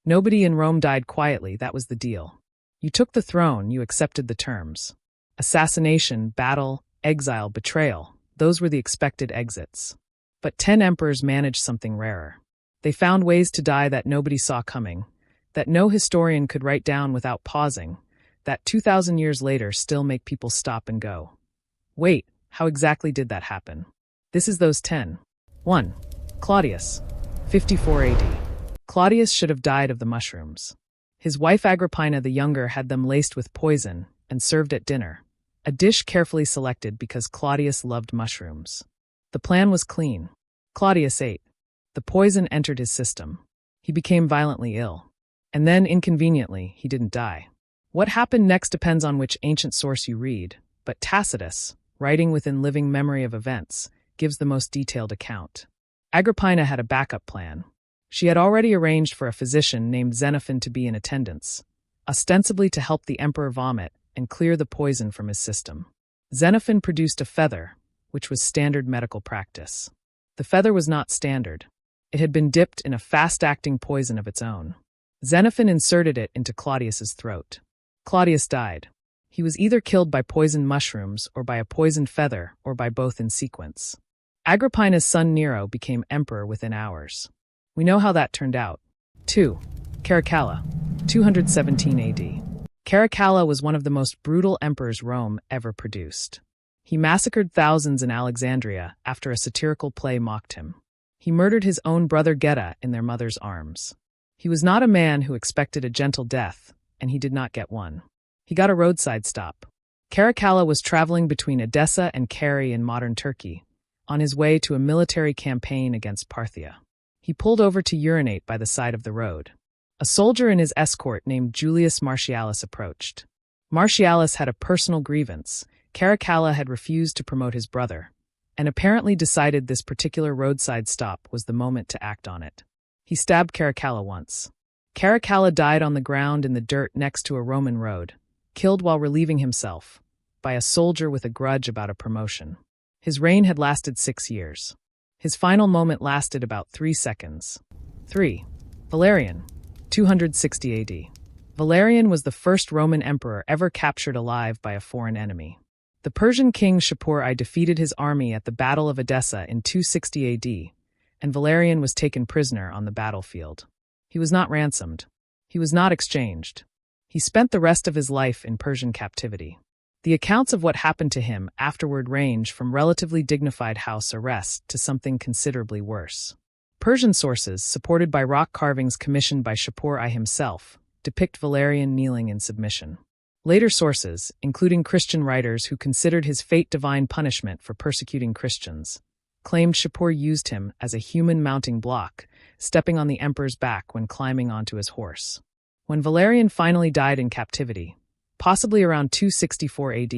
Nobody in Rome died quietly, that was the deal. You took the throne, you accepted the terms. Assassination, battle, exile, betrayal, those were the expected exits. But 10 emperors managed something rarer. They found ways to die that nobody saw coming, that no historian could write down without pausing, that 2,000 years later still make people stop and go. Wait, how exactly did that happen? This is those 10. 1. Claudius, 54 AD. Claudius should have died of the mushrooms. His wife Agrippina the Younger had them laced with poison and served at dinner, a dish carefully selected because Claudius loved mushrooms. The plan was clean. Claudius ate. The poison entered his system. He became violently ill. And then, inconveniently, he didn't die. What happened next depends on which ancient source you read, but Tacitus, writing within living memory of events, gives the most detailed account. Agrippina had a backup plan. She had already arranged for a physician named Xenophon to be in attendance, ostensibly to help the emperor vomit and clear the poison from his system. Xenophon produced a feather, which was standard medical practice. The feather was not standard. It had been dipped in a fast-acting poison of its own. Xenophon inserted it into Claudius's throat. Claudius died. He was either killed by poisoned mushrooms or by a poisoned feather or by both in sequence. Agrippina's son Nero became emperor within hours. We know how that turned out. 2. Caracalla, 217 AD. Caracalla was one of the most brutal emperors Rome ever produced. He massacred thousands in Alexandria after a satirical play mocked him. He murdered his own brother Geta in their mother's arms. He was not a man who expected a gentle death, and he did not get one. He got a roadside stop. Caracalla was traveling between Edessa and Cary in modern Turkey, on his way to a military campaign against Parthia. He pulled over to urinate by the side of the road. A soldier in his escort named Julius Martialis approached. Martialis had a personal grievance. Caracalla had refused to promote his brother, and apparently decided this particular roadside stop was the moment to act on it. He stabbed Caracalla once. Caracalla died on the ground in the dirt next to a Roman road, killed while relieving himself, by a soldier with a grudge about a promotion. His reign had lasted 6 years. His final moment lasted about 3 seconds. 3. Valerian, 260 AD. Valerian was the first Roman emperor ever captured alive by a foreign enemy. The Persian king Shapur I defeated his army at the Battle of Edessa in 260 AD, and Valerian was taken prisoner on the battlefield. He was not ransomed. He was not exchanged. He spent the rest of his life in Persian captivity. The accounts of what happened to him afterward range from relatively dignified house arrest to something considerably worse. Persian sources, supported by rock carvings commissioned by Shapur I himself, depict Valerian kneeling in submission. Later sources, including Christian writers who considered his fate divine punishment for persecuting Christians, claimed Shapur used him as a human mounting block, stepping on the emperor's back when climbing onto his horse. When Valerian finally died in captivity, possibly around 264 AD,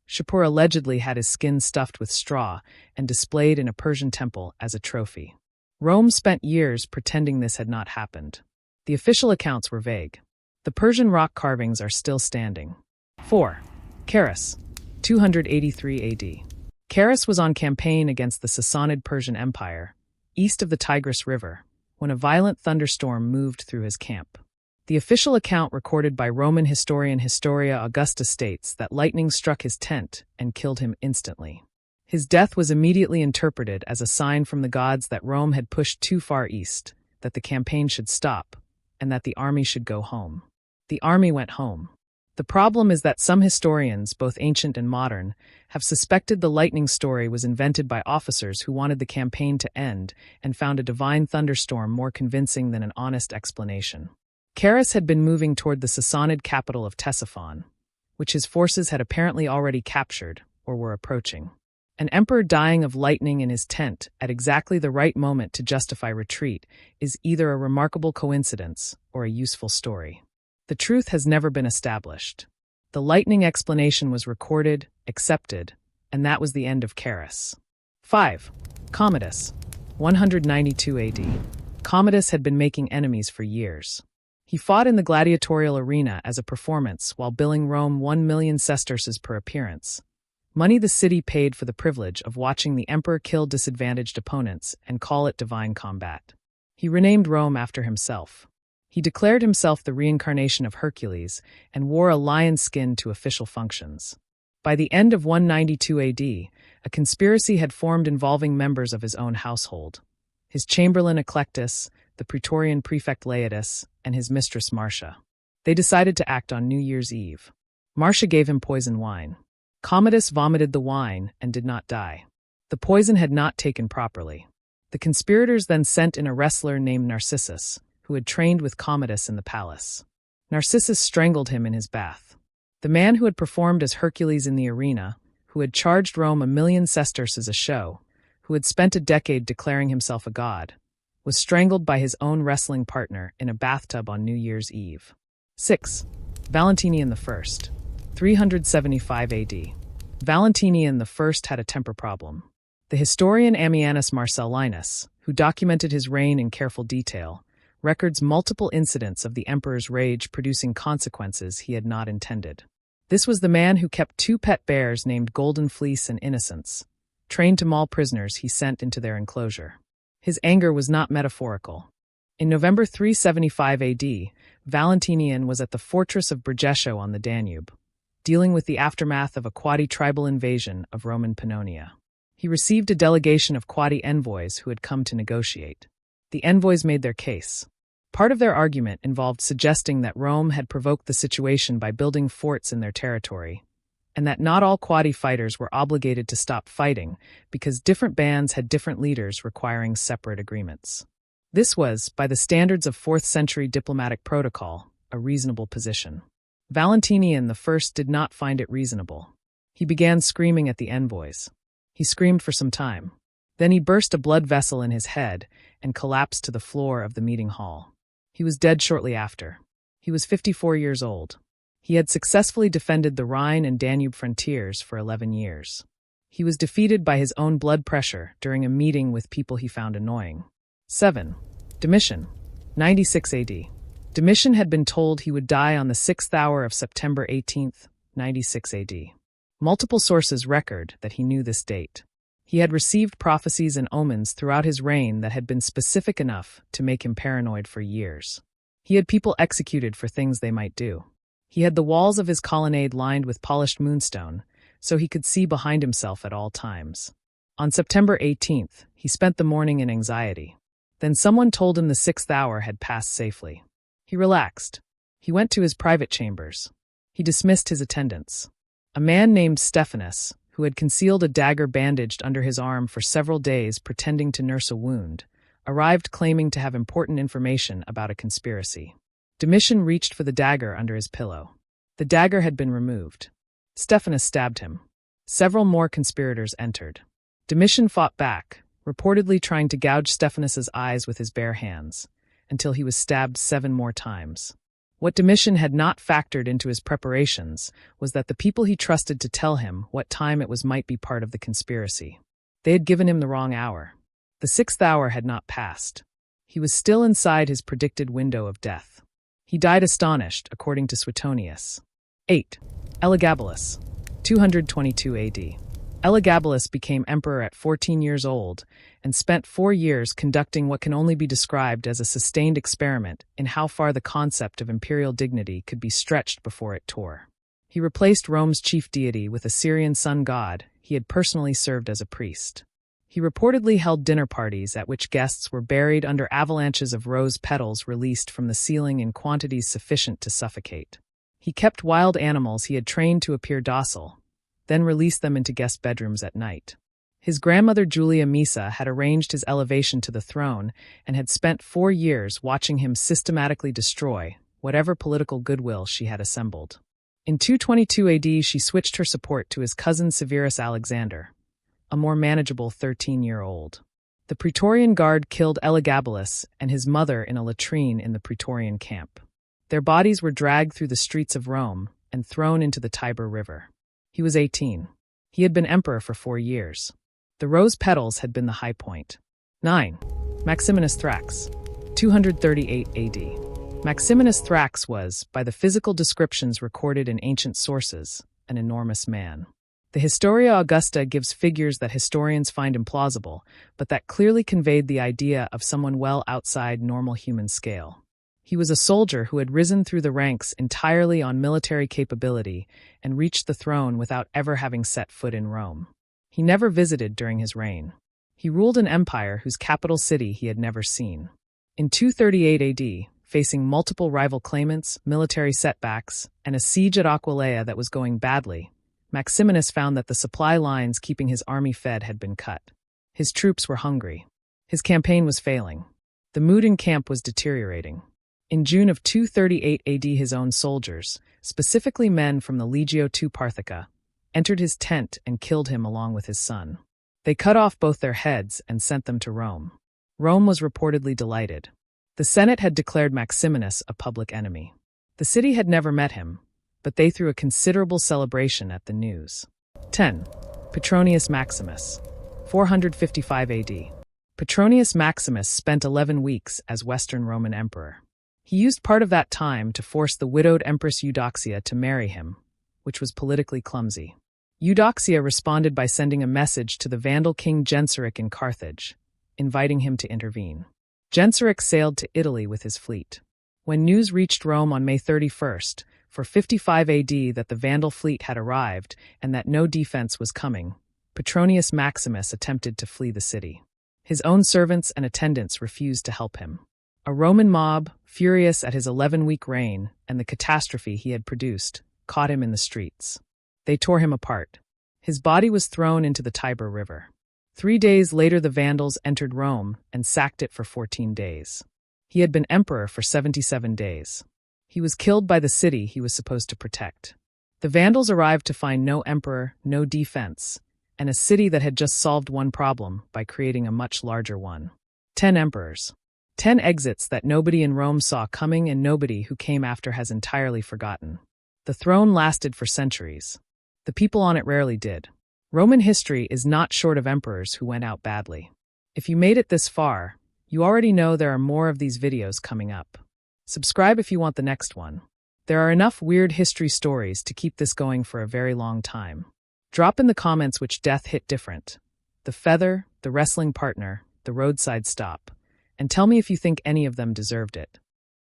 Shapur allegedly had his skin stuffed with straw and displayed in a Persian temple as a trophy. Rome spent years pretending this had not happened. The official accounts were vague. The Persian rock carvings are still standing. 4. Carus, 283 AD. Carus was on campaign against the Sassanid Persian Empire, east of the Tigris River, when a violent thunderstorm moved through his camp. The official account recorded by Roman historian Historia Augusta states that lightning struck his tent and killed him instantly. His death was immediately interpreted as a sign from the gods that Rome had pushed too far east, that the campaign should stop, and that the army should go home. The army went home. The problem is that some historians, both ancient and modern, have suspected the lightning story was invented by officers who wanted the campaign to end and found a divine thunderstorm more convincing than an honest explanation. Carus had been moving toward the Sassanid capital of Ctesiphon, which his forces had apparently already captured or were approaching. An emperor dying of lightning in his tent at exactly the right moment to justify retreat is either a remarkable coincidence or a useful story. The truth has never been established. The lightning explanation was recorded, accepted, and that was the end of Carus. 5. Commodus, 192 AD. Commodus had been making enemies for years. He fought in the gladiatorial arena as a performance while billing Rome 1 million sesterces per appearance, money the city paid for the privilege of watching the emperor kill disadvantaged opponents and call it divine combat. He renamed Rome after himself. He declared himself the reincarnation of Hercules and wore a lion's skin to official functions. By the end of 192 AD, a conspiracy had formed involving members of his own household. His chamberlain Eclectus, the Praetorian prefect Laetus, and his mistress Marcia. They decided to act on New Year's Eve. Marcia gave him poison wine. Commodus vomited the wine and did not die. The poison had not taken properly. The conspirators then sent in a wrestler named Narcissus, who had trained with Commodus in the palace. Narcissus strangled him in his bath. The man who had performed as Hercules in the arena, who had charged Rome 1,000,000 sesterces a show, who had spent a decade declaring himself a god, was strangled by his own wrestling partner in a bathtub on New Year's Eve. 6. Valentinian I, 375 AD. Valentinian I had a temper problem. The historian Ammianus Marcellinus, who documented his reign in careful detail, records multiple incidents of the emperor's rage producing consequences he had not intended. This was the man who kept 2 pet bears named Golden Fleece and Innocence, trained to maul prisoners he sent into their enclosure. His anger was not metaphorical. In November 375 AD, Valentinian was at the fortress of Brigesio on the Danube, dealing with the aftermath of a quasi-tribal invasion of Roman Pannonia. He received a delegation of quasi-envoys who had come to negotiate. The envoys made their case. Part of their argument involved suggesting that Rome had provoked the situation by building forts in their territory, and that not all quadi fighters were obligated to stop fighting because different bands had different leaders requiring separate agreements. This was, by the standards of 4th century diplomatic protocol, a reasonable position. Valentinian I did not find it reasonable. He began screaming at the envoys. He screamed for some time. Then he burst a blood vessel in his head and collapsed to the floor of the meeting hall. He was dead shortly after. He was 54 years old. He had successfully defended the Rhine and Danube frontiers for 11 years. He was defeated by his own blood pressure during a meeting with people he found annoying. 7. Domitian, 96 AD. Domitian had been told he would die on the 6th hour of September 18, 96 AD. Multiple sources record that he knew this date. He had received prophecies and omens throughout his reign that had been specific enough to make him paranoid for years. He had people executed for things they might do. He had the walls of his colonnade lined with polished moonstone, so he could see behind himself at all times. On September 18th, he spent the morning in anxiety. Then someone told him the 6th hour had passed safely. He relaxed. He went to his private chambers. He dismissed his attendants. A man named Stephanus, who had concealed a dagger bandaged under his arm for several days pretending to nurse a wound, arrived claiming to have important information about a conspiracy. Domitian reached for the dagger under his pillow. The dagger had been removed. Stephanus stabbed him. Several more conspirators entered. Domitian fought back, reportedly trying to gouge Stephanus's eyes with his bare hands, until he was stabbed 7 more times. What Domitian had not factored into his preparations was that the people he trusted to tell him what time it was might be part of the conspiracy. They had given him the wrong hour. The 6th hour had not passed. He was still inside his predicted window of death. He died astonished, according to Suetonius. 8. Elagabalus, 222 AD. Elagabalus became emperor at 14 years old and spent 4 years conducting what can only be described as a sustained experiment in how far the concept of imperial dignity could be stretched before it tore. He replaced Rome's chief deity with a Syrian sun god he had personally served as a priest. He reportedly held dinner parties at which guests were buried under avalanches of rose petals released from the ceiling in quantities sufficient to suffocate. He kept wild animals he had trained to appear docile, then released them into guest bedrooms at night. His grandmother Julia Misa had arranged his elevation to the throne and had spent 4 years watching him systematically destroy whatever political goodwill she had assembled. In 222 AD, she switched her support to his cousin Severus Alexander, a more manageable 13-year-old. The Praetorian Guard killed Elagabalus and his mother in a latrine in the Praetorian camp. Their bodies were dragged through the streets of Rome and thrown into the Tiber River. He was 18. He had been emperor for 4 years. The rose petals had been the high point. 9. Maximinus Thrax, 238 AD. Maximinus Thrax was, by the physical descriptions recorded in ancient sources, an enormous man. The Historia Augusta gives figures that historians find implausible, but that clearly conveyed the idea of someone well outside normal human scale. He was a soldier who had risen through the ranks entirely on military capability and reached the throne without ever having set foot in Rome. He never visited during his reign. He ruled an empire whose capital city he had never seen. In 238 AD, facing multiple rival claimants, military setbacks, and a siege at Aquileia that was going badly, Maximinus found that the supply lines keeping his army fed had been cut. His troops were hungry. His campaign was failing. The mood in camp was deteriorating. In June of 238 AD, his own soldiers, specifically men from the Legio II Parthica, entered his tent and killed him along with his son. They cut off both their heads and sent them to Rome. Rome was reportedly delighted. The Senate had declared Maximinus a public enemy. The city had never met him, but they threw a considerable celebration at the news. 10. Petronius Maximus, 455 AD. Petronius Maximus spent 11 weeks as Western Roman emperor. He used part of that time to force the widowed Empress Eudoxia to marry him, which was politically clumsy. Eudoxia responded by sending a message to the Vandal king Genseric in Carthage, inviting him to intervene. Genseric sailed to Italy with his fleet. When news reached Rome on May 31st, for 55 AD, that the Vandal fleet had arrived and that no defense was coming, Petronius Maximus attempted to flee the city. His own servants and attendants refused to help him. A Roman mob, furious at his 11-week reign and the catastrophe he had produced, caught him in the streets. They tore him apart. His body was thrown into the Tiber River. 3 days later, the Vandals entered Rome and sacked it for 14 days. He had been emperor for 77 days. He was killed by the city he was supposed to protect. The Vandals arrived to find no emperor, no defense, and a city that had just solved one problem by creating a much larger one. 10 emperors. 10 exits that nobody in Rome saw coming and nobody who came after has entirely forgotten. The throne lasted for centuries. The people on it rarely did. Roman history is not short of emperors who went out badly. If you made it this far, you already know there are more of these videos coming up. Subscribe if you want the next one. There are enough weird history stories to keep this going for a very long time. Drop in the comments which death hit different. The feather, the wrestling partner, the roadside stop. And tell me if you think any of them deserved it.